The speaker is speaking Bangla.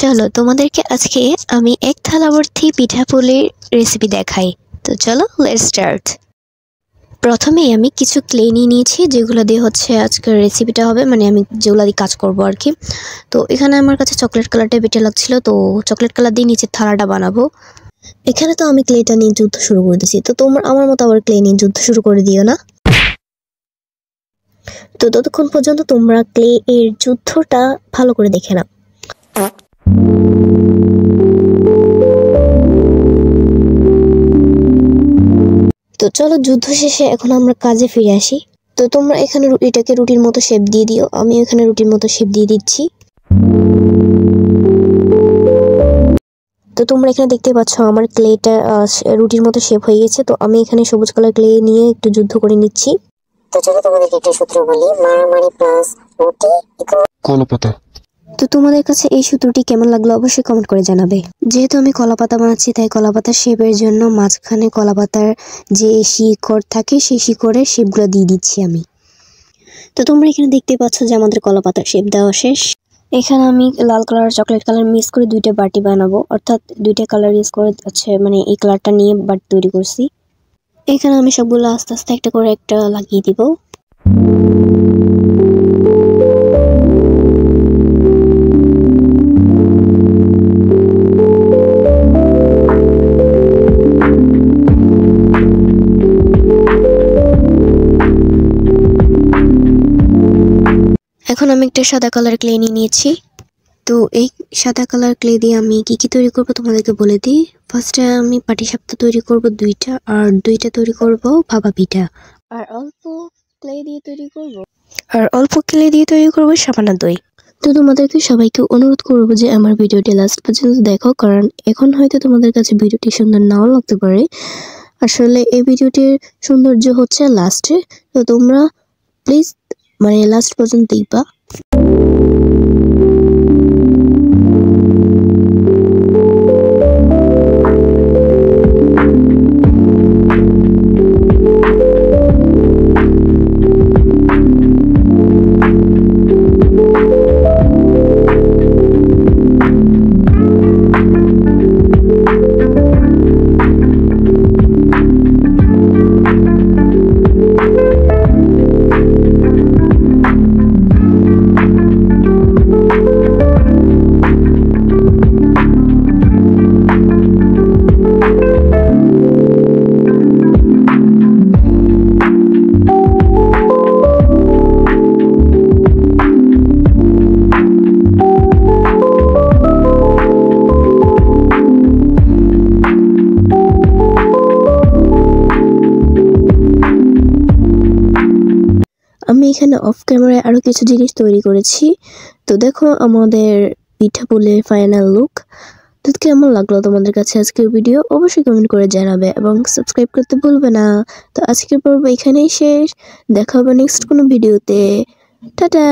চলো তোমাদেরকে আজকে আমি এক থালা ভর্তি পিঠাপুলির রেসিপি দেখাই। তো চলো লেটস স্টার্ট। প্রথমেই আমি কিছু ক্লে নিয়ে নিয়েছি, যেগুলো দিয়ে হচ্ছে আজকের রেসিপিটা হবে, মানে আমি যেগুলো দিয়ে কাজ করব আর কি। তো এখানে আমার কাছে চকলেট কালারটা পিঠা লাগছিল, তো চকলেট কালার দিয়ে নিচের থালাটা বানাবো। এখানে তো আমি ক্লেটা নিয়ে যুদ্ধ শুরু করে দিয়েছি, তো তোমরা আমার মতো আবার ক্লে নিয়ে যুদ্ধ শুরু করে দিও না। তো ততক্ষণ পর্যন্ত তোমরা ক্লে এর যুদ্ধটা ভালো করে দেখে নাও। তো চলো যুদ্ধ শেষে এখন আমরা কাজে ফিরে আসি। তো তোমরা এখানে এটাকে রুটির মতো শেপ দিয়ে দিও, আমি এখানে রুটির মতো শেপ দিয়ে দিচ্ছি। তো তোমরা এখানে দেখতে পাচ্ছ আমার ক্লেটা রুটির মতো শেপ হয়ে গেছে। তো আমি এখানে সবুজ কালার ক্লে নিয়ে একটু যুদ্ধ করে নিচ্ছি। তো চলো তোমাদেরকে একটা সূত্র বলি, মারামারি প্লাস রুটি ইকুয়াল কলাপাতা। তো তোমাদের কাছে এই সূত্রটি কেমন লাগলো অবশ্যই কমেন্ট করে জানাবে। যেহেতু আমি কলাপাতা বানাচ্ছি, তাই কলাপাতার শেপের জন্য মাঝখানে কলাপাতার যে শিকড় থাকে সেই শিকড়ের শেপগুলো দিয়ে দিচ্ছি আমি। তো তোমরা এখানে দেখতে পাচ্ছ যে আমাদের কলাপাতার শেপ দেওয়া শেষ। এখানে আমি লাল কালার আর চকলেট কালার মিক্স করে দুইটা বাটি বানাবো, অর্থাৎ দুইটা কালার ইউজ করে মানে এই কালারটা নিয়ে বাটি তৈরি করছি। এখানে আমি সবগুলো আস্তে আস্তে একটা করে একটা লাগিয়ে দিব। এখন আমি একটা সাদা কালার ক্লে নিয়ে নিয়েছি। তো এই সাদা কালার ক্লে দিয়ে আমি কি কি তৈরি করব তোমাদেরকে বলে দিই। ফার্স্টে আমি পাটিসাপটা তৈরি করব দুইটা, আর দুইটা তৈরি করব ভাপা পিঠা, আর অল্প ক্লে দিয়ে তৈরি করব সাবান দই। তো তোমাদেরকে সবাইকে অনুরোধ করব যে আমার ভিডিওটি লাস্ট পর্যন্ত দেখো, কারণ এখন হয়তো তোমাদের কাছে ভিডিওটি সুন্দর নাও লাগতে পারে, আসলে এই ভিডিওটির সৌন্দর্য হচ্ছে লাস্টে। তো তোমরা প্লিজ মানে লাস্ট পর্যন্ত দেখবা। আমি এখানে অফ ক্যামেরায় আরো কিছু জিনিস তৈরি করেছি। তো দেখো আমাদের পিঠাপুলির ফাইনাল লুক। তো কেমন লাগলো তোমাদের কাছে আজকের ভিডিও অবশ্যই কমেন্ট করে জানাবে এবং সাবস্ক্রাইব করতে ভুলবে না। তো আজকের পর্ব এখানেই শেষ, দেখা হবে নেক্সট কোনো ভিডিওতে। টাটা।